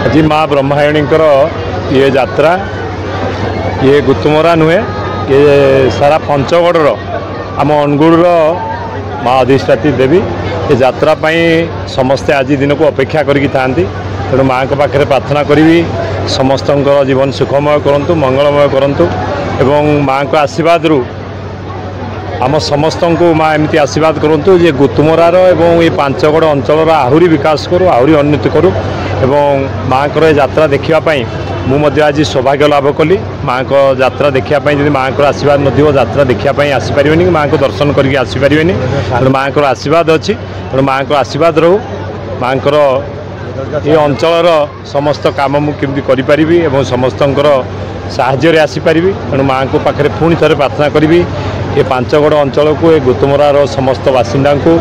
आज माँ ब्रह्मायणी ये यात्रा ये गुतुमरा नुहे ये सारा पंचगढ़ आम अनुगुड़ माँ अधिष्ठात्री देवी ये यात्रा समस्ते आज दिन को अपेक्षा करी तेणु माँ को पाखे प्रार्थना करी समस्त जीवन सुखमय करूँ मंगलमय करूँ एवं माँ को आशीर्वाद रु आम समस्त को माँ एमती आशीर्वाद करूँ ये गुतुमरार एवं ये पांचगढ़ अंचल आहरी विकास करूँ आहरी उन्नति करूँ एवं माँ को यात्रा देखापी मुझे आज सौभाग्य लाभ कली माँ को यात्रा देखापी जब माँ को आशीर्वाद नथिबो यात्रा देखापी आसीपारे कि माँ को दर्शन करके आसीपारे तेणु माँ को आशीर्वाद अच्छी तेणु माँ को आशीर्वाद रहू माँ को ये अंचल समस्त काम मुझे करी एवं समस्त साहाय्य आसीपारि तेणु माँ को पाखे पुणी थे प्रार्थना करी ये पांचगढ़ अंचल को ये गुतुमरार समस्त बासिंदा को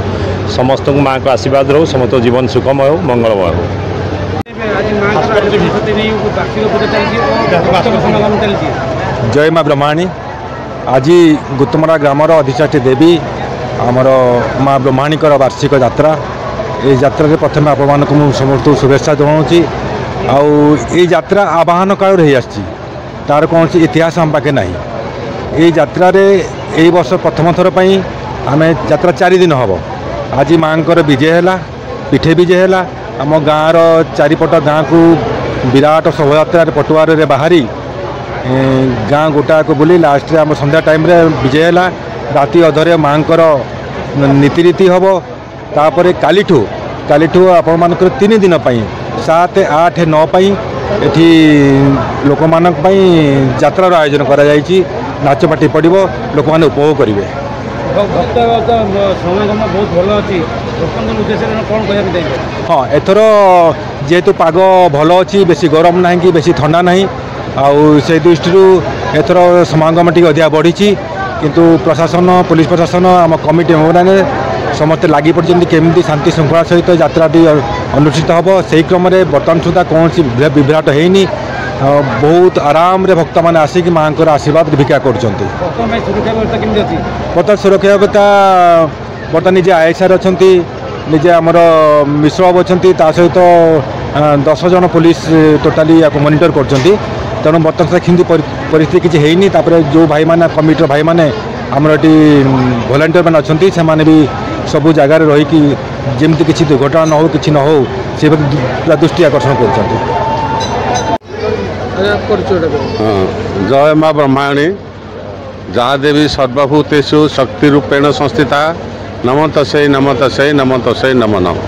समस्त माँ को आशीर्वाद रहू समस्त जीवन सुखमय हो मंगलमय हो। जय माँ ब्रह्माणी आज गुतुमरा ग्रामर अधिष्ठात्री देवी आमर माँ ब्रह्माणी वार्षिक यात्रा ये यात्रा प्रथम आपण को समस्त शुभेच्छा जनाऊँगी आई यात्रा आवाहन काल रही आसी तार कौन इतिहास आम पाखे ना ये यात्रा यही वर्ष प्रथम थर पर आम यात्रा 4 दिन हम आज माँ विजय है पिठे विजय है आम गाँव चारिपट गाँ को विराट शोभा पटुआर बाहरी गाँ गोटा को बुली लास्ट आम संध्या टाइम विजय है राति अधरे माँ नीतिरीति हम तापर कालीठू आपण मान 3 दिन 7, 8, 9 एठी लोक मानक यात्रार आयोजन करा जायछि नाच पार्टी पड़ो लोक मैंने उपभोग करेंगे। हाँ एथर जेहेतु पाग भल अच्छी बेसी गरम ना कि बेसी ठंडा ना आउ से दृष्टि एथर समागम टी अधिक बढ़ी किंतु प्रशासन पुलिस प्रशासन आम कमिटी मैंने समस्ते लगी पड़ते केमी शांति श्रृंखला सहित यात्राटी अनुष्ठित हम से क्रम बर्तमान सुधा कौन विभ्राट होनी बहुत आराम रे भक्त मैंने आसिक माँ आशीर्वाद भिक्षा कर सुरक्षा व्यवस्था बर्तमान निजे आईएसआर अच्छा निजे आमर मिश्र बाबू अच्छा सहित 10 जन पुलिस टोटाली या मॉनिटर कर तेणु बर्तमान खिंदी परिस्थिति किसी है जो भाई मैंने कमिटर भाई मैंने आमर ये भलेंटियर मैंने अच्छा से भी सबू जगार रहीकि जमी किसी दुर्घटना न हो कि न हो से पूरा दृष्टि आकर्षण कर। जय माँ ब्रह्माणी जहाँ देवी सर्वभूतेषु शक्ति रूपेण संस्थिता नम तस्यै नम तस्यै नम तस्यै नमो नमः।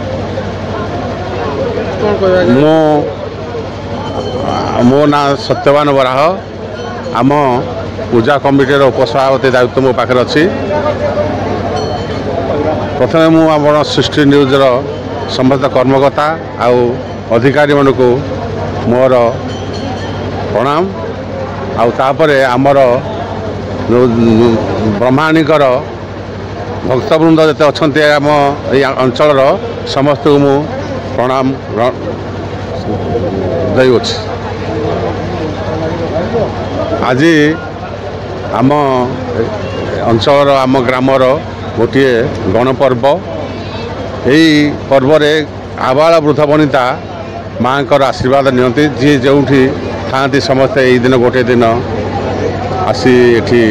मो ना सत्यवान बराह आम पूजा कमिटर उपसभापति दायित्व मो पाखे अच्छी। प्रथमे मुझे सृष्टि न्यूज़र समस्त कर्मकर्ता आउ अधिकारी मानक मोर प्रणाम आउे आमर ब्रह्माणीकर भक्तवृंद जिते अच्छा आम अंचल समस्त को मु प्रणाम देउछि। आज आम अंचल आम ग्रामर गोटे गणपर्व यही पर्व आबाल वृद्ध वनिता माँ आशीर्वाद नियंती जी जो थाती समस्ते यही दिन गोटे दिन आसी एठी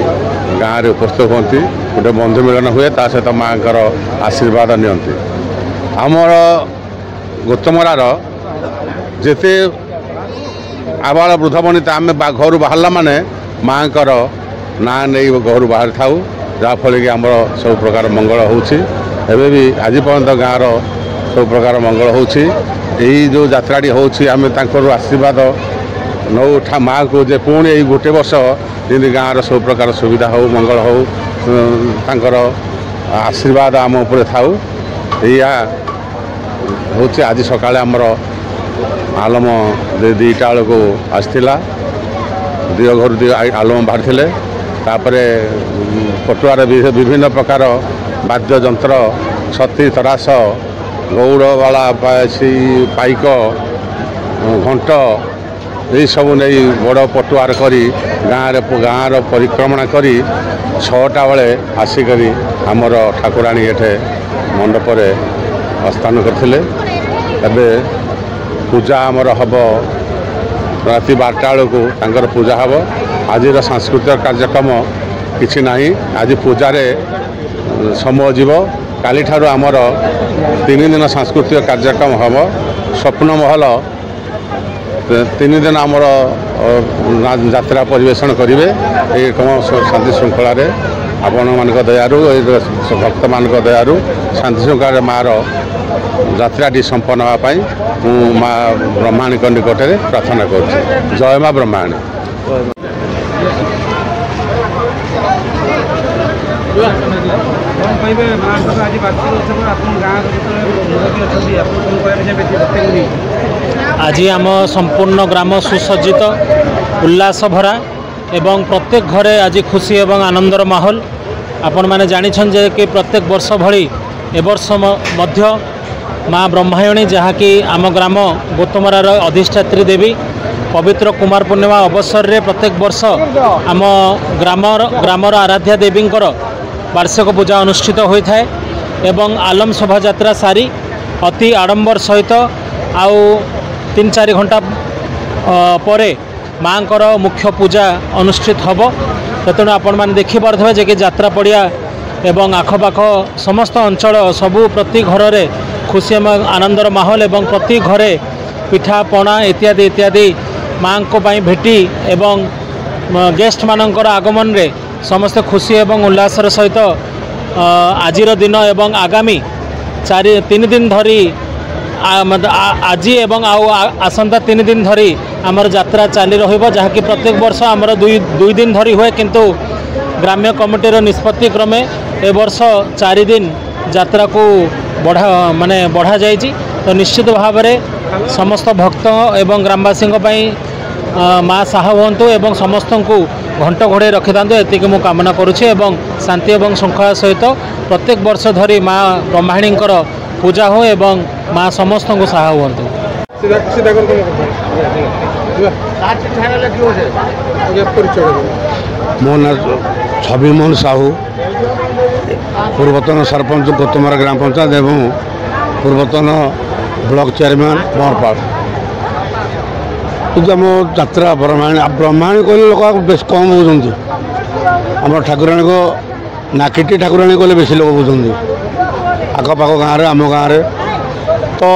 गाँव में उपस्थित होती गोटे बंधु मिलन हुए ता सहित माँ आशीर्वाद नियंती। आमर गुतुमरार जेते आबाल वृद्ध वनिता आम घर बाहर माने माँ ना नहीं घर बाहर थाऊ जहाँफल कि आमर सब प्रकार मंगल होबे भी आज पर्यंत गाँव सब प्रकार मंगल होई जो यात्राटी होमें आशीर्वाद नौ माँ को जे पुणी यही गोटे वर्ष जमी गाँव सब प्रकार सुविधा हो मंगल हो तांकर आशीर्वाद आम उपर थाऊ। या हूँ आज सकाଳେ आमर आलम 2टा बेलू आसाला दियो घर दियो आलम बाहरी तापर पटुआर विभिन्न प्रकार वाद्य जंत्र छती तरास गौड़वाला पाइक घंट यही सब नहीं बड़ पटुआर करी गाँव परिक्रमा करी 6टा बेले आसिक आमर ठाकुराणी एठे मंडप स्थान करथिले ଏବେ ପୂଜା ଆମର ହେବ ରାତି 12ଟା ବେଳକୁ ତାଙ୍କର ପୂଜା ହେବ। ଆଜିର ସାଂସ୍କୃତିକ କାର୍ଯ୍ୟକ୍ରମ କିଛି ନାହିଁ। ଆଜି ପୂଜାରେ ସମୟ ଯିବ। କାଲିଠାରୁ ଆମର 3 ଦିନ ସାଂସ୍କୃତିକ କାର୍ଯ୍ୟକ୍ରମ ହେବ। ସ୍ୱପ୍ନମହଲ 3 ଦିନ ଆମର ଯାତ୍ରା ପରିବେଷଣ କରିବେ। ଏହି ରକମ ଶାନ୍ତି ଶୃଙ୍ଖଳାରେ ଆପଣମାନଙ୍କ ଦୟାରୁ ଭକ୍ତମାନଙ୍କ ଦୟାରୁ ଶାନ୍ତି ଶୃଙ୍ଖଳାରେ ମାଆର ଯାତ୍ରାଟି ସମ୍ପନ୍ନ ହେବା ପାଇଁ ମୁଁ ମା ବ୍ରହ୍ମାଣୀଙ୍କ ନିକଟରେ ପ୍ରାର୍ଥନା କରୁଛି। ଜୟ ମା ବ୍ରହ୍ମାଣୀ। आज आम संपूर्ण ग्राम सुसज्जित उल्लास भरा एवं प्रत्येक घरे आज खुशी एवं आनंदर माहौल। आपण मैंने जानिछन जे कि प्रत्येक वर्ष भली ए वर्ष मध्य माँ ब्रह्मायणी जहाँकि आम ग्राम गोतमरार अधिष्ठात्री देवी पवित्र कुमार पूर्णिमा अवसर रे प्रत्येक वर्ष आम ग्रामर आराध्या देवींकर वार्षिक पूजा अनुष्ठित होता है एवं आलम शोभा यात्रा सारी अति आडंबर सहित आउ 3-4 घंटा परे माँकर मुख्य पूजा अनुष्ठित हम। तेणु आपण मैंने देखिपे जे कि यात्रा पड़िया एवं आखपाख समस्त अंचल सबू प्रति घर रे खुशी एवं आनंदर माहौल एवं प्रति घरे पिठा पणा इत्यादि इत्यादि माँ को भेटी एवं गेस्ट मानकर आगमन रे समस्ते खुशी एवं उल्लासर सहित आजिर दिन एवं आगामी 3 दिन धरी आज एवं आसंता 3 दिन धरी आमर यात्रा चली रहिबो जहाँकि प्रत्येक वर्ष आमर 2 दिन धरी हुए किंतु ग्राम्य कमिटीर निष्पत्ति क्रमे ए वर्ष 4 दिन यात्रा को बढ़ा जाइछि। तो निश्चित भाव में समस्त भक्त एवं ग्रामवासी माँ साहा हुंतु एवं समस्त को घंट घोड़े रखि था एतिक मु कामना करुछि एवं शांति एवं श्रृंखला सहित प्रत्येक वर्ष धरी माँ ब्रह्माणी पूजा हो एवं माँ समस्त को साहा हुंतु। मो ना छवि मोहन साहू पूर्वतन सरपंच गोतमरा ग्राम पंचायत एवं पूर्वतन ब्लॉक चेयरमैन मोरपाड़। आम यात्रा ब्रह्माणी कहले लोक बेस कम बुझुंट आम ठाकुराणी को नाकिटी ठाकुराणी कहले बेसी लोक बुझुंट आखपाख गाँव आम गाँव तो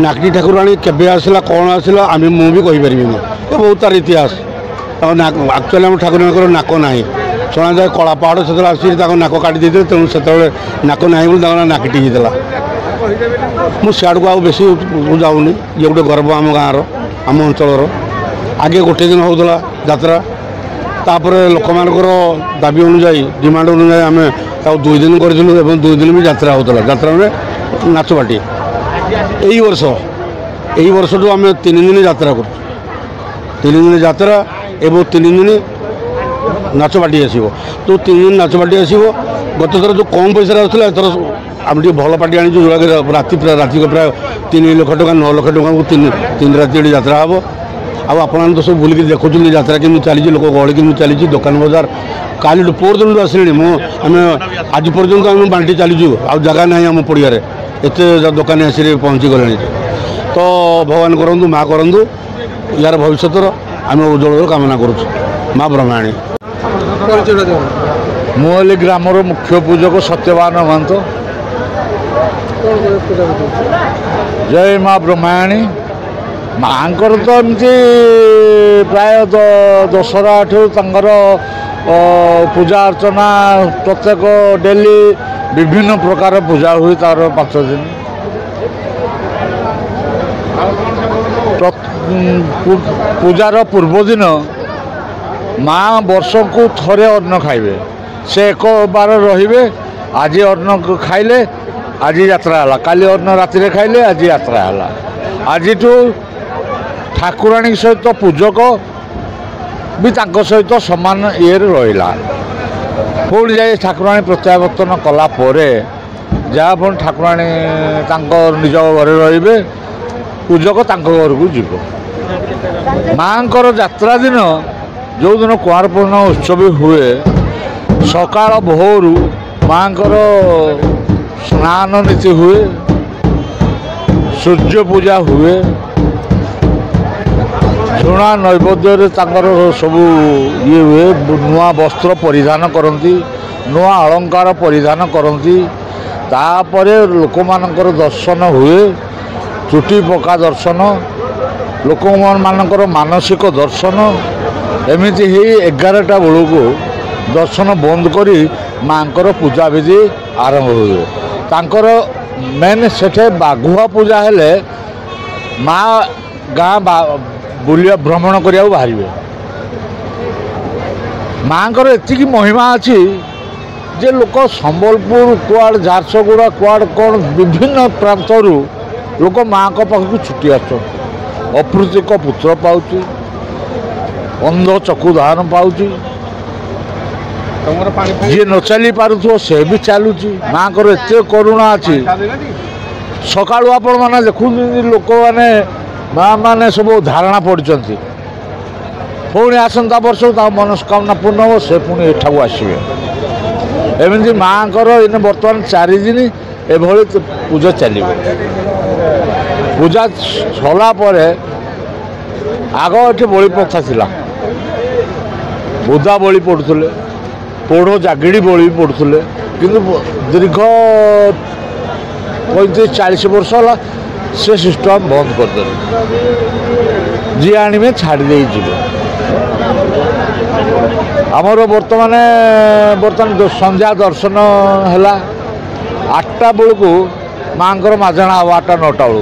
नाकिटी ठाकुराणी केबे आसला कौन आसला आम मुझे कहीपर ये बहुत तार इतिहास। एक्चुअली आम ठाकुराणी नाक ना शुणा जाए कला पहाड़ से आसी नाक काटी देते तेणु से नाक ना बोली नाकिटी होता मुझे सियाड़ को बेसी जाऊनी ये गोटे गर्व आम गाँव आम अंचल आगे गोटे दिन होता यात्रा तापर लोक मानकर दाबी अनुजाई डिमांड अनुजाई आम 2 दिन करूँ 2 दिन भी यात्रा होता यात्रा में नाच पार्टी यही वर्ष तो आम 3 दिन यात्रा कर 3 दिन यात्रा एवं 3 दिन नाच पार्टी आसो तो 3 दिन नाच पार्टी आसो गत थर जो कम पैसा आसाला एथर आम भल पार्टी आनी राति को प्राय 3 लाख टका 9 लाख टका 3 राति यात्रा हम आप तो सब बुलिक देखुं यात्रा केमी चली लोक गहली केमी चली दुकान बजार काली पोर दिन आसली आम आज पर्यटन आम बांटी चलीजु आ जगह ना आम पड़िया एत दुकानी आसी पहुँची गले तो भगवान करूँ माँ करूँ यार भविष्य आम उज्जवल कामना करुँ माँ ब्रह्माणी। मुहली ग्रामर मुख्य पूजक सत्यवान महंत। जय माँ ब्रह्माणी माँकर तो एमती प्राय दशरा ठूर पूजा अर्चना प्रत्येक डेली विभिन्न प्रकार पूजा हुई तार 5 दिन पूजार पूर्व दिन माँ वर्ष को थरे अन्न खाइबे से 1 बार रहिबे आज अन्न खाइले आज यात्रा है काली अन्न राति खाइले आज यात्रा है आज ठाकुराणी सहित पूजक भी सहित सामान ये रहा पुणी जाए ठाकुराणी प्रत्यावर्तन कलापर जहाँ पुणी ठाकुराणी निज घर रे पूजक घर को जीव माँकर यात्रा दिन जो दिन कुआर पूर्णिमा उत्सव हुए सकाल भोरू माँकर स्नान नीति हुए सूर्य पूजा हुए झुणा नैवेद्य सब ये हुए नुआ वस्त्र परिधान करती नुआ अलंकार परिधान करती तापर लोक मानकर दर्शन हुए चुटी पका दर्शन लोक मानकर मानसिक दर्शन एमती ही 11टा बेलू दर्शन बंद करी माँकर पूजा विधि आरंभ हुए तांकर मेन सेठे बाघुआ पूजा हेले माँ गाँ बुलिया भ्रमण करिया बाहर माँकर एतिकी महिमा अच्छी जे लोक संबलपुर कुआड़ झारसुगुड़ा कुआड़ कौन विभिन्न प्रांतरू लोक माँ को पाखक छुट्टी आस अप्रीतिक पुत्र पाउची अंध चकु धान पाउची जी न चली पारुथो से भी चलुची माँ को एत करुणा अच्छी सका आपण मैंने देखुं लोक मैंने माँ मैंने सब धारणा पड़ती पुणी आसंता वर्ष मनस्कामना पूर्ण हो से पुणी एठाक आसवे एमती माँ इन बर्तमान 4 दिन एभली पूजा चलो पूजा सलापर आग ये बलि प्रथा था बुधा बलि पड़ुले पोढ़ जागिड़ी बलि पड़ुले किंतु दीर्घ 35-40 वर्ष है से सिस्टम बंद करदे जी आने छाड़ी आमर बर्तमान संध्या दर्शन है 8टा बेलू माँ मजना हम 8-9टा बेलू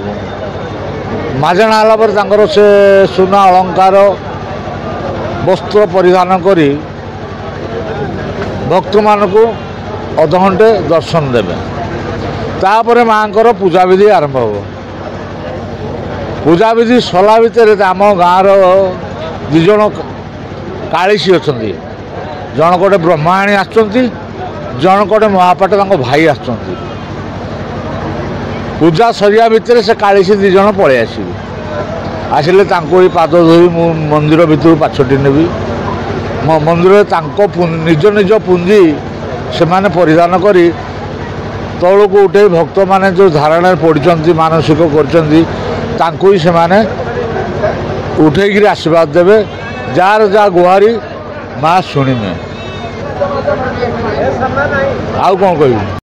मजना है से सुना अलंकार वस्त्र परिधान करी भक्त मान को अध घंटे दर्शन देवे तापर माँ पूजा विधि आरंभ हो पूजा विधि सला भितर आम गाँव दिज कालीसी अच्छा जन कोटे ब्रह्माणी आसन कोटे महापाट भाई आस पूजा सरिया भितर से कालीसी दिज पलि आसिले पाद धोई मु मंदिर भितर पाछटी नेबी मंदिर निज निज पुंजी से माने परिधान करी तौल को उठे भक्त माने जो धारणा पड़ती मानसिक कर से माने उठे आशीर्वाद देवे जार जा गुहारी माँ शुणी में आउ कौन कह।